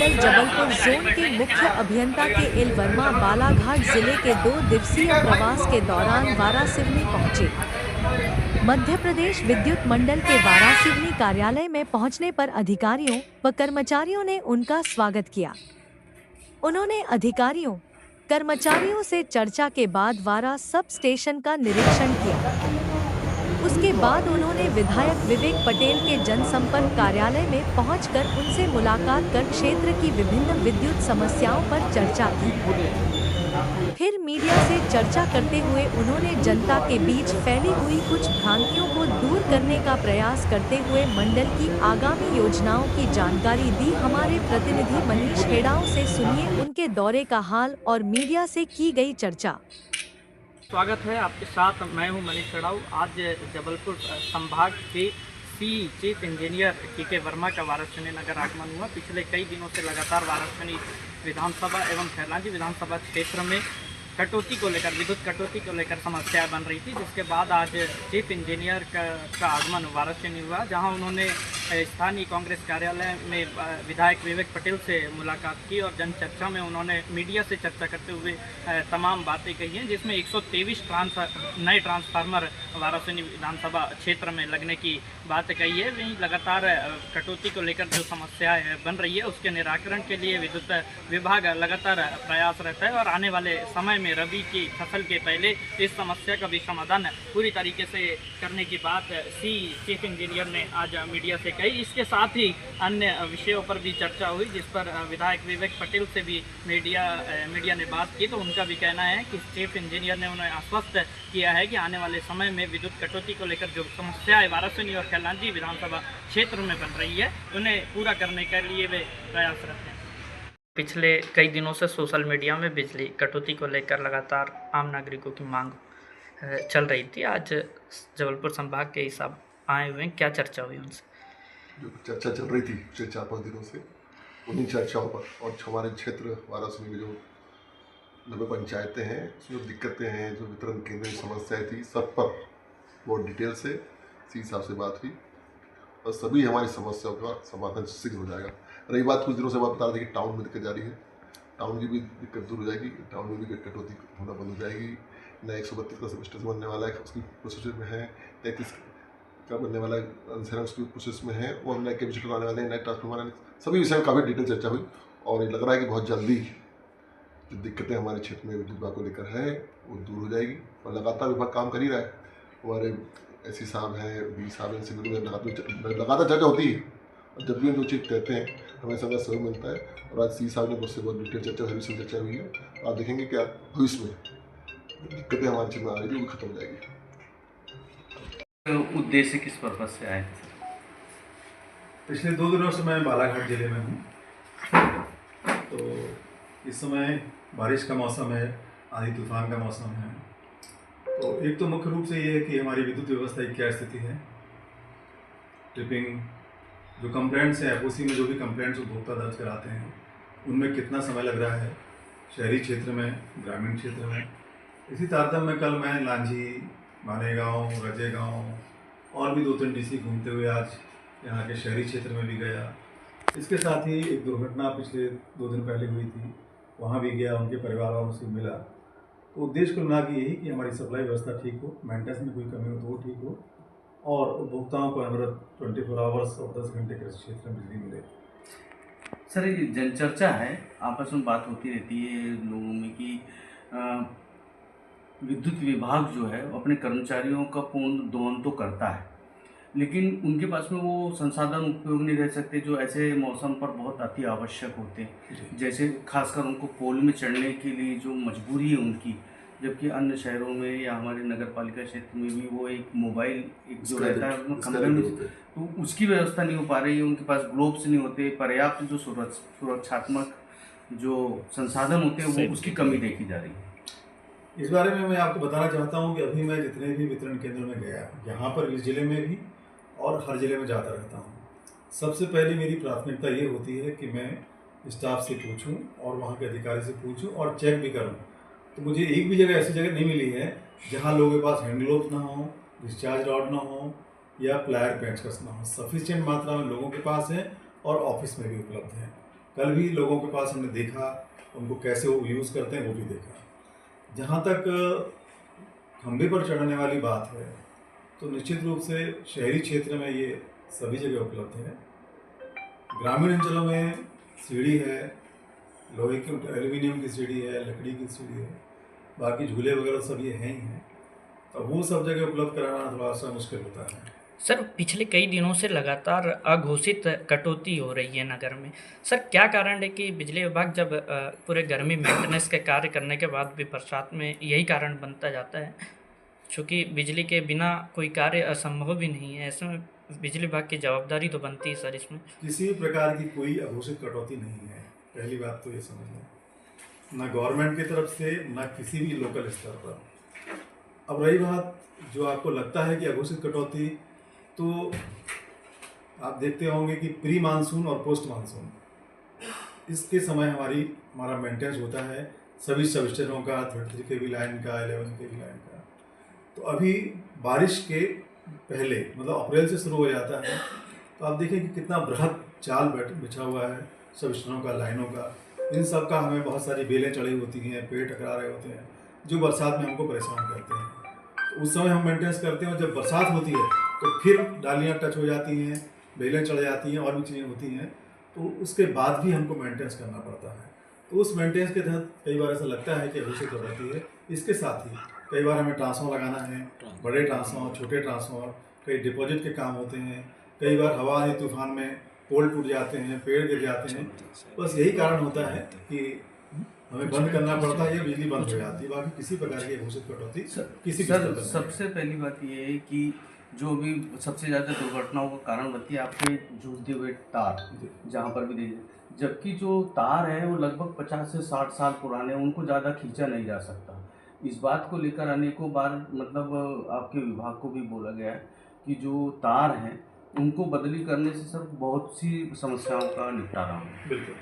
मंडल Jabalpur zone के मुख्य अभियंता के एल वर्मा बालाघाट जिले के 2 दिवसीय प्रवास के दौरान वारासिवनी पहुंचे। मध्य प्रदेश विद्युत मंडल के वारासिवनी कार्यालय में पहुंचने पर अधिकारियों व कर्मचारियों ने उनका स्वागत किया। उन्होंने अधिकारियों कर्मचारियों से चर्चा के बाद वारा सब स्टेशन का निरीक्षण किया। उसके बाद उन्होंने विधायक विवेक पटेल के जनसंपर्क कार्यालय में पहुंचकर उनसे मुलाकात कर क्षेत्र की विभिन्न विद्युत समस्याओं पर चर्चा की। फिर मीडिया से चर्चा करते हुए उन्होंने जनता के बीच फैली हुई कुछ भ्रांतियों को दूर करने का प्रयास करते हुए मंडल की आगामी योजनाओं की जानकारी दी। हमारे प्रतिनिधि मनीष हेड़ाओ से सुनिए उनके दौरे का हाल और मीडिया से की गई चर्चा। स्वागत है आपके साथ, मैं हूं मनीष हेड़ाओ। आज जबलपुर संभाग के चीफ इंजीनियर के वर्मा का वारासिवनी नगर आगमन हुआ। पिछले कई दिनों से लगातार वारासिवनी विधानसभा एवं खैरलांजी विधानसभा क्षेत्र में कटौती को लेकर, विद्युत कटौती को लेकर समस्याएं बन रही थी, जिसके बाद आज चीफ इंजीनियर का आगमन वारासिवनी हुआ, जहां उन्होंने स्थानीय कांग्रेस कार्यालय में विधायक विवेक पटेल से मुलाकात की और जनचर्चा में उन्होंने मीडिया से चर्चा करते हुए तमाम बातें कही हैं, जिसमें 123 नए ट्रांसफार्मर वारासिवनी विधानसभा क्षेत्र में लगने की बात कही है। वहीं लगातार कटौती को लेकर जो समस्याएं बन रही है उसके निराकरण के लिए विद्युत विभाग लगातार प्रयास रहता है और आने वाले समय में रबी की फसल के पहले इस समस्या का भी समाधान पूरी तरीके से करने की बात चीफ इंजीनियर ने आज मीडिया से कही। इसके साथ ही अन्य विषयों पर भी चर्चा हुई, जिस पर विधायक विवेक पटेल से भी मीडिया ने बात की, तो उनका भी कहना है कि चीफ इंजीनियर ने उन्हें आश्वस्त किया है कि आने वाले समय में विद्युत कटौती को लेकर जो समस्याएं वारासिवनी और खैरलांजी विधानसभा क्षेत्र में बन रही है उन्हें पूरा करने के लिए वे प्रयासरत हैं। पिछले कई दिनों से सोशल मीडिया में बिजली कटौती को लेकर लगातार आम नागरिकों की मांग चल रही थी। आज जबलपुर संभाग के हिसाब आए हुए, क्या चर्चा हुई उनसे? जो चर्चा चल रही थी पिछले 4-5 दिनों से, उन्हीं चर्चाओं पर और हमारे क्षेत्र वारासिवनी में जो 90 पंचायतें हैं, उसमें जो दिक्कतें हैं, जो वितरण केंद्र की समस्याएं थी, सब पर बहुत डिटेल से सी साहब से बात हुई और सभी हमारी समस्याओं का समाधान शीघ्र हो जाएगा। रही बात, कुछ दिनों से बात बता रहे थे कि टाउन में दिक्कत जारी है, टाउन की भी दिक्कत दूर हो जाएगी, टाउन में भी कटौती होना बंद हो जाएगी। नया 132 का सब स्टेशन बनने वाला है, उसकी प्रोसेस में है। 33 का बनने वाला है, उसकी प्रोसेस में है, और नए कैपेसिटर आने वाले हैं, नए ट्रांसफार्मर आने, सभी विषय में काफ़ी डिटेल चर्चा हुई और ये लग रहा है कि बहुत जल्दी जो दिक्कतें हमारे क्षेत्र में विद्युत विभाग को लेकर है वो दूर हो जाएगी। और लगातार विभाग काम कर ही रहा है। हमारे एससी साहब हैं, बी साहब हैं, इनसे लगातार चर्चा होती है और जब भी हम जो चीज़ कहते हैं हमें समय सहयोग मिलता है। और आज सी साहब ने मुझसे बहुत डिटेल चर्चा हुई है। आप देखेंगे कि भविष्य में दिक्कतें हमारे क्षेत्र में आ रही थी वो खत्म हो जाएगी। उद्देश्य किस पर्पज से आए? पिछले 2 दिनों से मैं बालाघाट जिले में हूँ। तो इस समय बारिश का मौसम है, आंधी तूफान का मौसम है। तो एक तो मुख्य रूप से ये है कि हमारी विद्युत व्यवस्था की क्या स्थिति है, ट्रिपिंग, जो कंप्लेंट्स हैं एफओसी में, जो भी कंप्लेंट्स उपभोक्ता दर्ज कराते हैं उनमें कितना समय लग रहा है, शहरी क्षेत्र में, ग्रामीण क्षेत्र में। इसी तारतम्य में कल मैं लांझी, मानेगांव, रजेगांव और भी 2-3 डीसी घूमते हुए आज यहाँ के शहरी क्षेत्र में भी गया। इसके साथ ही एक दुर्घटना पिछले 2 दिन पहले हुई थी, वहाँ भी गया, उनके परिवार वालों से मिला। तो उद्देश्य कुल मिला के यही कि हमारी सप्लाई व्यवस्था ठीक हो, मेंटेनेंस में कोई कमी हो तो वो ठीक हो और उपभोक्ताओं को अनवरत 24 आवर्स और 10 घंटे कृषि क्षेत्र में बिजली मिले। सर, ये जनचर्चा है, आपस में बात होती रहती है लोगों में कि विद्युत विभाग जो है अपने कर्मचारियों का पूर्ण दोहन तो करता है, लेकिन उनके पास में वो संसाधन उपयोग नहीं रह सकते जो ऐसे मौसम पर बहुत अति आवश्यक होते हैं। जैसे खासकर उनको पोल में चढ़ने के लिए जो मजबूरी है उनकी, जबकि अन्य शहरों में या हमारे नगर पालिका क्षेत्र में भी वो एक मोबाइल जो रहता है उसमें कमरे में, तो उसकी व्यवस्था नहीं हो पा रही है। उनके पास ग्लोव्स नहीं होते, पर्याप्त जो सुरक्षात्मक जो संसाधन होते हैं वो उसकी कमी देखी जा रही है। इस बारे में मैं आपको बताना चाहता हूँ कि अभी मैं जितने भी वितरण केंद्र में गया, यहाँ पर इस ज़िले में भी और हर ज़िले में जाता रहता हूँ, सबसे पहले मेरी प्राथमिकता ये होती है कि मैं स्टाफ से पूछूं और वहाँ के अधिकारी से पूछूं और चेक भी करूं। तो मुझे एक भी जगह ऐसी जगह नहीं मिली है जहाँ लोगों के पास हैंड ग्लोव्स ना हो, डिस्चार्ज रॉड ना हो या प्लायर पेंचकस ना हो। सफिशिएंट मात्रा में लोगों के पास है और ऑफिस में भी उपलब्ध है। कल भी लोगों के पास हमने देखा, उनको कैसे वो यूज़ करते हैं वो भी देखा। जहाँ तक खंभे पर चढ़ने वाली बात है तो निश्चित रूप से शहरी क्षेत्र में ये सभी जगह उपलब्ध है। ग्रामीण अंचलों में सीढ़ी है, लोहे की एल्यूमिनियम की सीढ़ी है, लकड़ी की सीढ़ी है, बाकी झूले वगैरह सब ये हैं ही हैं। तो वो सब जगह उपलब्ध कराना थोड़ा सा मुश्किल होता है। सर, पिछले कई दिनों से लगातार अघोषित कटौती हो रही है नगर में। सर, क्या कारण है कि बिजली विभाग जब पूरे गर्मी मेंटेनेंस के कार्य करने के बाद भी बरसात में यही कारण बनता जाता है, क्योंकि बिजली के बिना कोई कार्य असंभव भी नहीं है। ऐसे में बिजली विभाग की जवाबदारी तो बनती है सर इसमें। किसी भी प्रकार की कोई अघोषित कटौती नहीं है, पहली बात तो ये समझ लें, ना गवर्नमेंट की तरफ से ना किसी भी लोकल स्तर पर। अब रही बात जो आपको लगता है कि अघोषित कटौती, तो आप देखते होंगे कि प्री मानसून और पोस्ट मानसून इसके समय हमारा मेंटेनेंस होता है सभी सब स्टेशनों का, 33 kV लाइन का, 11 kV लाइन का। तो अभी बारिश के पहले मतलब अप्रैल से शुरू हो जाता है, तो आप देखें कि कितना बृहद जाल बिछा हुआ है सब स्टेशनों का, लाइनों का। इन सब का हमें बहुत सारी बेलें चढ़ी होती हैं, पेड़ टकरा रहे होते हैं, जो बरसात में हमको परेशान करते हैं। तो उस समय हम मेंटेनेंस करते हैं, और जब बरसात होती है तो फिर डालियाँ टच हो जाती हैं, बेलें चढ़ जाती हैं और भी चीज़ें होती हैं, तो उसके बाद भी हमको मेंटेनेंस करना पड़ता है। तो उस मेंटेनेंस के तहत कई बार ऐसा लगता है कि अघोषित हो जाती है। इसके साथ ही कई बार हमें ट्रांसफॉर्मर लगाना है, बड़े ट्रांसफॉर्मर, छोटे ट्रांसफॉर्मर, कई डिपॉजिट के काम होते हैं। कई बार हवा आंधी तूफान में पोल टूट जाते हैं, पेड़ गिर जाते हैं। बस यही कारण होता है कि हमें बंद करना पड़ता है या बिजली बंद हो जाती है। बाकी किसी प्रकार की घोषित कटौती किसी भी स्तर पर नहीं। सबसे पहली बात ये है कि जो भी सबसे ज़्यादा दुर्घटनाओं का कारण बनती है आपके झूलते हुए तार, जहाँ पर भी देखिए, जबकि जो तार है वो लगभग 50 से 60 साल पुराने हैं, उनको ज़्यादा खींचा नहीं जा सकता। इस बात को लेकर अनेकों बार मतलब आपके विभाग को भी बोला गया है कि जो तार हैं उनको बदली करने से सर बहुत सी समस्याओं का निपटारा हो। बिल्कुल।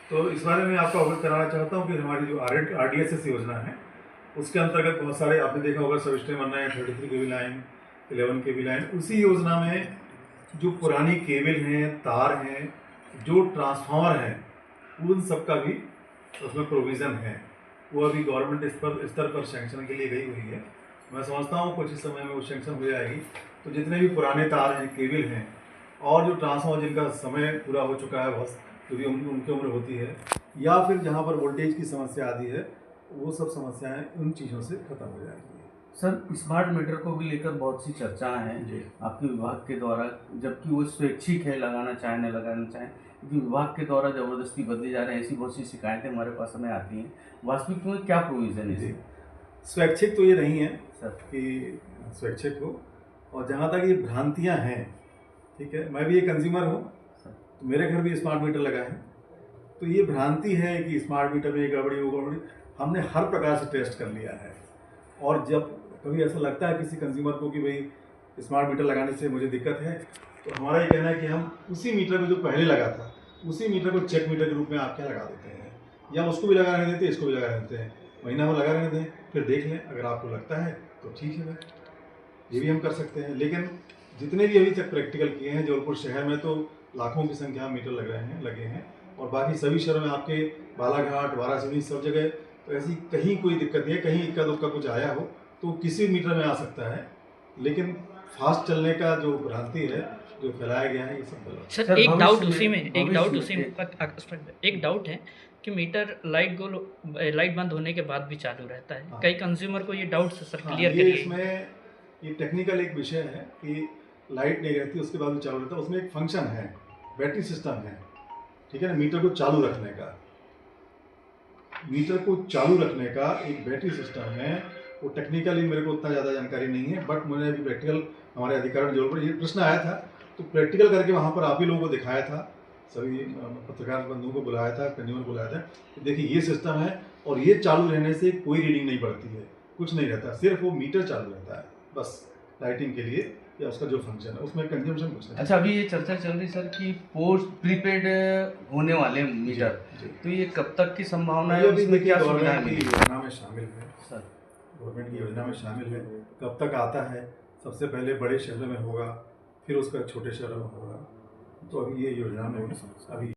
तो इस बारे में आपको अवगत कराना चाहता हूँ कि हमारी जो RDSS योजना है उसके अंतर्गत बहुत सारे आपने देखा होगा सब स्टेशन बन रहे हैं, 33 kV लाइन, 11 kV लाइन। उसी योजना में जो पुरानी केबल हैं, तार हैं, जो ट्रांसफार्मर हैं, उन सब का भी उसमें प्रोविज़न है। वो अभी गवर्नमेंट स्तर पर सैंक्शन के लिए गई हुई है। मैं समझता हूँ कुछ इस समय में वो सैंक्शन हो जाएगी। तो जितने भी पुराने तार हैं, केबल हैं, और जो ट्रांसफार्मर जिनका समय पूरा हो चुका है, बहुत जो भी उनकी उम्र होती है, या फिर जहाँ पर वोल्टेज की समस्या आती है, वो सब समस्याएं उन चीज़ों से खत्म हो जाएंगी। सर, स्मार्ट मीटर को भी लेकर बहुत सी चर्चाएं हैं आपके विभाग के द्वारा, जबकि वो स्वैच्छिक है, लगाना चाहें न लगाना चाहें, क्योंकि विभाग के द्वारा ज़बरदस्ती बदले जा रहे हैं, ऐसी बहुत सी शिकायतें हमारे पास हमें आती हैं। वास्तविक में क्या प्रोविज़न है? स्वैच्छिक तो ये नहीं है सर कि स्वैच्छिक हो, और जहाँ तक ये भ्रांतियाँ हैं, ठीक है, मैं भी एक कंज्यूमर हूँ, तो मेरे घर भी स्मार्ट मीटर लगा है। तो ये भ्रांति है कि स्मार्ट मीटर में ये गड़बड़ी वो गड़बड़ी, हमने हर प्रकार से टेस्ट कर लिया है। और जब कभी ऐसा लगता है किसी कंज्यूमर को कि भाई स्मार्ट मीटर लगाने से मुझे दिक्कत है, तो हमारा ये कहना है कि हम उसी मीटर को जो पहले लगा था, उसी मीटर को चेक मीटर के रूप में आपके लगा देते हैं, या उसको भी लगा रहने देते हैं, इसको भी लगा देते हैं, महीना में लगा रहने दें, फिर देख लें, अगर आपको लगता है तो ठीक है, ये भी हम कर सकते हैं। लेकिन जितने भी अभी तक प्रैक्टिकल किए हैं जबलपुर शहर में, तो लाखों की संख्या में मीटर लगे हैं, और बाकी सभी शहरों में आपके बालाघाट, वाराणसी, सब जगह तो ऐसी कहीं कोई दिक्कत नहीं है। कहीं इक्का दुक्का कुछ आया हो तो किसी मीटर में आ सकता है, लेकिन फास्ट चलने का जो भ्रांति है जो फैलाया गया है, ये सब गलत। सर, एक डाउट उसी में एक डाउट है कि मीटर लाइट बंद होने के बाद भी चालू रहता है। कई कंज्यूमर को ये डाउट सर क्लियर करिए। इसमें ये टेक्निकल एक विषय है कि लाइट नहीं रहती, उसके बाद भी चालू रहता है। उसमें एक फंक्शन है, बैटरी सिस्टम है, ठीक है ना, मीटर को चालू रखने का। मीटर को चालू रखने का एक बैटरी सिस्टम है। वो टेक्निकली मेरे को उतना ज़्यादा जानकारी नहीं है, बट मैंने अभी प्रैक्टिकल हमारे अधिकारी जोड़ पर ये प्रश्न आया था, तो प्रैक्टिकल करके वहाँ पर आप ही लोगों को दिखाया था, सभी पत्रकार बंधुओं को बुलाया था, कंज्यूमर को बुलाया था कि देखिए ये सिस्टम है, और ये चालू रहने से कोई रीडिंग नहीं पड़ती है, कुछ नहीं रहता, सिर्फ वो मीटर चालू रहता है बस लाइटिंग के लिए, या उसका जो फंक्शन है उसमें कंजम्पशन कुछ नहीं। अच्छा, अभी ये चर्चा चल रही सर कि पोस्ट प्रीपेड होने वाले मीटर, तो ये कब तक की संभावना है? अभी देखिए गवर्नमेंट की योजना में शामिल है सर, गवर्नमेंट की योजना में शामिल है। कब तक आता है? सबसे पहले बड़े शहरों में होगा, फिर उसका छोटे शहरों में होगा। तो अभी ये योजना में अभी